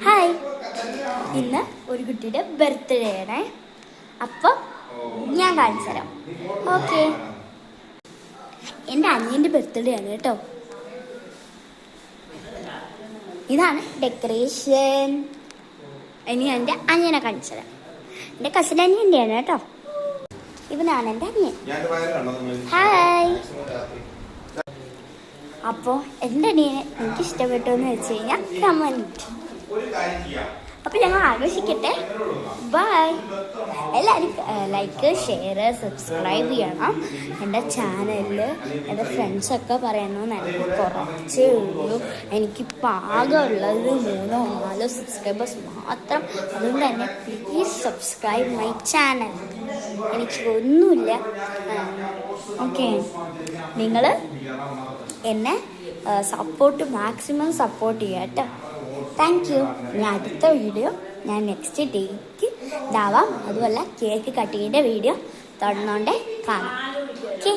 Hi, ഇന്ന് ഒരു കുട്ടിയുടെ ബർത്ത്ഡേ ആണ്. അപ്പം ഞാൻ കാണിച്ചു തരാം. ഓക്കെ, എൻ്റെ അനിയൻ്റെ ബർത്ത്ഡേ ആണ് കേട്ടോ. ഇതാണ് ഡെക്കറേഷൻ. ഇനി എൻ്റെ അനിയനെ കാണിച്ചു തരാം. എൻ്റെ കസിൻ അനിയൻ്റെ ആണ് കേട്ടോ. ഇവനാണ് എൻ്റെ അനിയൻ. ഹായ്. അപ്പോൾ എൻ്റെ അനിയനെ എനിക്ക് ഇഷ്ടപ്പെട്ടു എന്ന് വെച്ച് കഴിഞ്ഞാൽ കമൻറ്റ്. അപ്പോൾ ഞങ്ങൾ ആഘോഷിക്കട്ടെ. ബൈ. എല്ലാവരും ലൈക്ക്, ഷെയർ, സബ്സ്ക്രൈബ് ചെയ്യണം. എൻ്റെ ചാനലിൽ എൻ്റെ ഫ്രണ്ട്സൊക്കെ പറയണമെന്ന് എനിക്ക് കുറച്ചേ ഉള്ളൂ. എനിക്കിപ്പോൾ ആകെ ഉള്ളത് 3-4 സബ്സ്ക്രൈബേഴ്സ് മാത്രം. അതുകൊണ്ട് തന്നെ പ്ലീസ് സബ്സ്ക്രൈബ് മൈ ചാനൽ. എനിക്ക് ഒന്നുമില്ല. ഓക്കെ, നിങ്ങൾ എന്നെ മാക്സിമം സപ്പോർട്ട് ചെയ്യുക കേട്ടോ. Thank you. ഞാൻ അടുത്ത വീഡിയോ ഞാൻ നെക്സ്റ്റ് ഡേക്ക് ഇതാവാം. അതുമല്ല കേക്ക് കട്ട് ചെയ്യേണ്ട വീഡിയോ തുടർന്നുകൊണ്ടേ കാണാം. ഓക്കെ.